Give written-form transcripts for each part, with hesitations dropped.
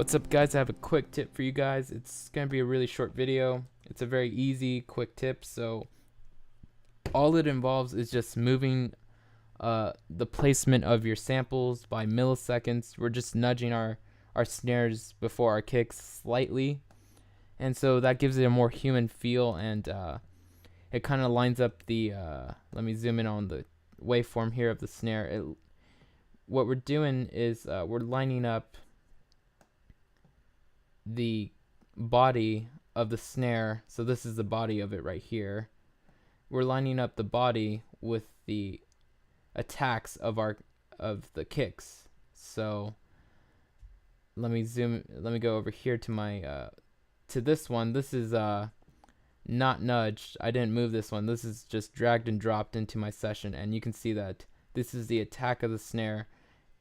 What's up, guys? I have a quick tip for you guys. It's gonna be a really short video. It's a very easy quick tip, so all it involves is just moving the placement of your samples by milliseconds. We're just nudging our snares before our kicks slightly, and so that gives it a more human feel, and it kind of lines up the let me zoom in on the waveform here of the snare. What we're doing is we're lining up the body of the snare. So this is the body of it right here. We're lining up the body with the attacks of the kicks. So let me go over here to my to this one. This is not nudged. I didn't move this one. This is just dragged and dropped into my session, and you can see that this is the attack of the snare,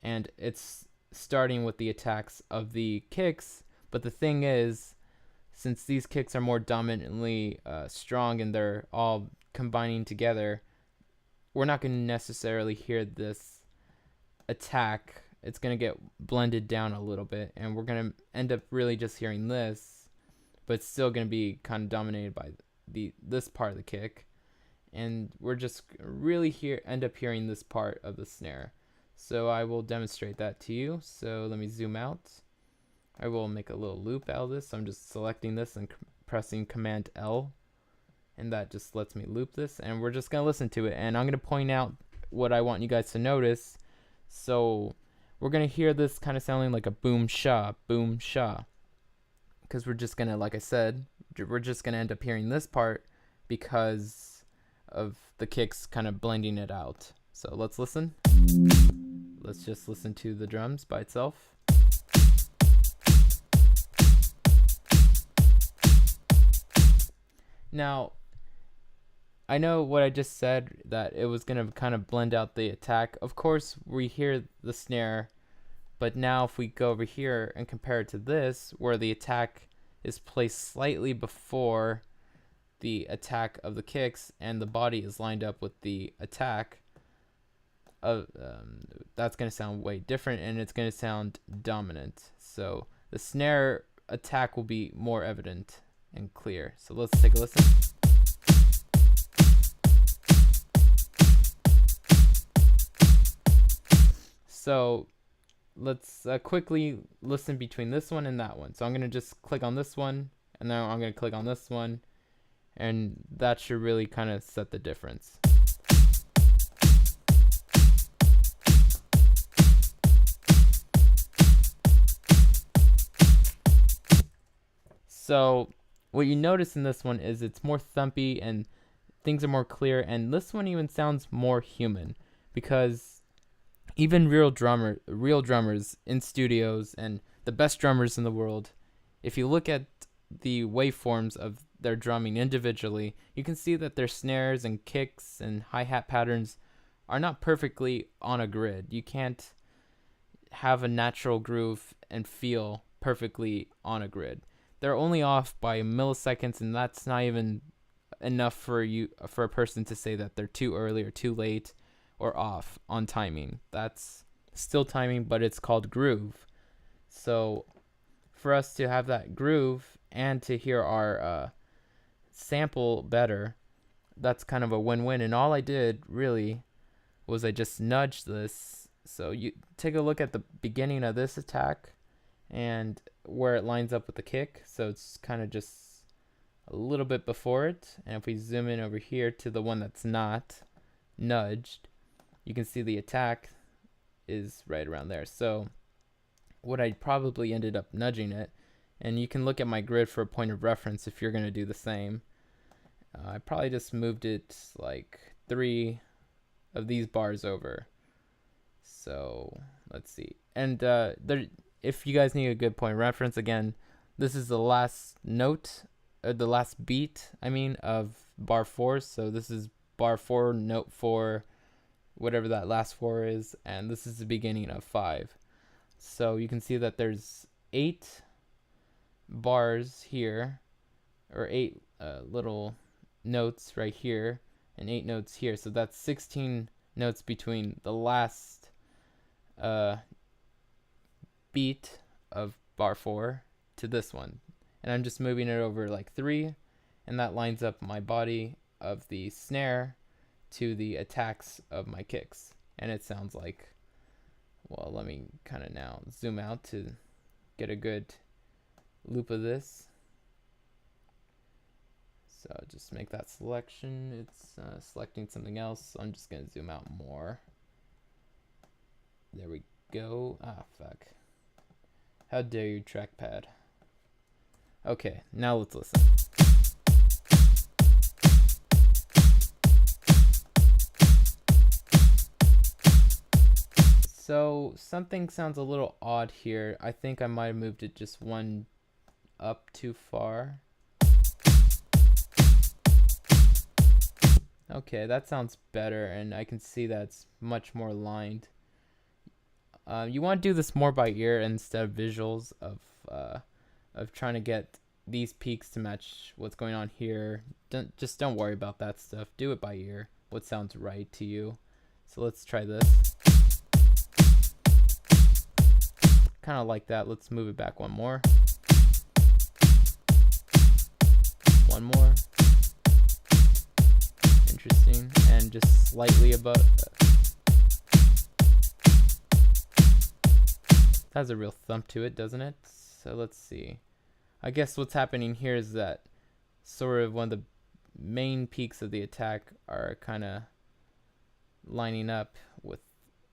and it's starting with the attacks of the kicks. But the thing is, since these kicks are more dominantly strong and they're all combining together, we're not going to necessarily hear this attack. It's going to get blended down a little bit, and we're going to end up really just hearing this, but it's still going to be kind of dominated by this part of the kick, and we're just really end up hearing this part of the snare. So I will demonstrate that to you. So let me zoom out. I will make a little loop out of this. So I'm just selecting this and pressing Command L, and that just lets me loop this, and we're just gonna listen to it, and I'm gonna point out what I want you guys to notice. So we're gonna hear this kind of sounding like a boom sha, because we're just gonna, like I said, we're just gonna end up hearing this part because of the kicks kind of blending it out. So let's listen. Let's just listen to the drums by itself. Now, I know what I just said, that it was going to kind of blend out the attack. Of course, we hear the snare, but now if we go over here and compare it to this, where the attack is placed slightly before the attack of the kicks and the body is lined up with the attack, that's going to sound way different, and it's going to sound dominant. So the snare attack will be more evident and clear. So let's take a listen. So let's quickly listen between this one and that one. So I'm going to just click on this one, and now I'm going to click on this one, and that should really kind of set the difference. So what you notice in this one is it's more thumpy and things are more clear, and this one even sounds more human, because even real drummers in studios and the best drummers in the world, if you look at the waveforms of their drumming individually, you can see that their snares and kicks and hi-hat patterns are not perfectly on a grid. You can't have a natural groove and feel perfectly on a grid. They're only off by milliseconds, and that's not even enough for a person to say that they're too early or too late or off on timing. That's still timing, but it's called groove. So for us to have that groove and to hear our sample better, that's kind of a win-win. And all I did really was I just nudged this. So you take a look at the beginning of this attack and where it lines up with the kick. So it's kind of just a little bit before it, and if we zoom in over here to the one that's not nudged, you can see the attack is right around there. So what I probably ended up nudging it, and you can look at my grid for a point of reference if you're going to do the same. I probably just moved it like 3 of these bars over. So let's see, and if you guys need a good point of reference, again, this is the last note, or the last beat, of bar 4. So this is bar 4, note 4, whatever that last 4 is, and this is the beginning of 5. So you can see that there's 8 bars here, or 8 little notes right here, and 8 notes here. So that's 16 notes between the last beat of bar 4 to this one, and I'm just moving it over like 3, and that lines up my body of the snare to the attacks of my kicks, and it sounds like, well, let me kind of now zoom out to get a good loop of this. So just make that selection. It's selecting something else, so I'm just gonna zoom out more. There we go. Ah, fuck. How dare you, trackpad. Okay, now let's listen. So something sounds a little odd here. I think I might have moved it just one up too far. Okay, that sounds better, and I can see that's much more lined. You want to do this more by ear instead of visuals of trying to get these peaks to match what's going on here. Don't worry about that stuff. Do it by ear. What sounds right to you. So let's try this. Kind of like that. Let's move it back one more. One more. Interesting. And just slightly above. It has a real thump to it, doesn't it? So let's see. I guess what's happening here is that sort of one of the main peaks of the attack are kind of lining up with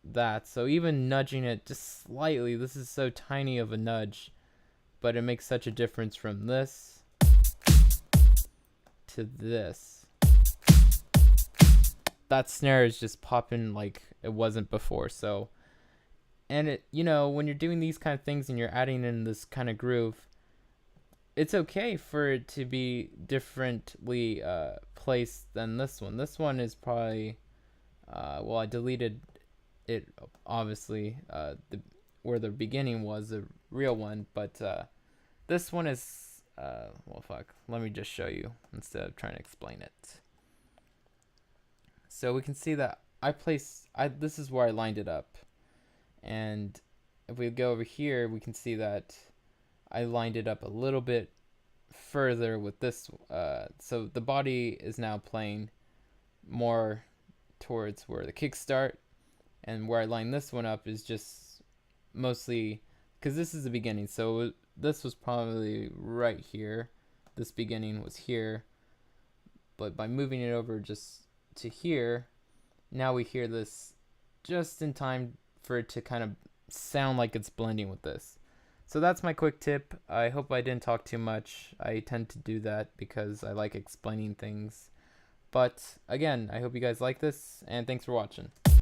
that. So even nudging it just slightly, this is so tiny of a nudge, but it makes such a difference from this to this. That snare is just popping like it wasn't before. So, and it, you know, when you're doing these kind of things and you're adding in this kind of groove, it's okay for it to be differently placed than this one. This one is probably, well, I deleted it, obviously, where the beginning was the real one, but this one is, well, fuck, let me just show you instead of trying to explain it. So we can see that this is where I lined it up, and if we go over here, we can see that I lined it up a little bit further with this, so the body is now playing more towards where the kicks start, and where I line this one up is just mostly, because this is the beginning, so this was probably right here, this beginning was here, but by moving it over just to here, now we hear this just in time for it to kind of sound like it's blending with this. So that's my quick tip. I hope I didn't talk too much. I tend to do that because I like explaining things. But again, I hope you guys like this, and thanks for watching.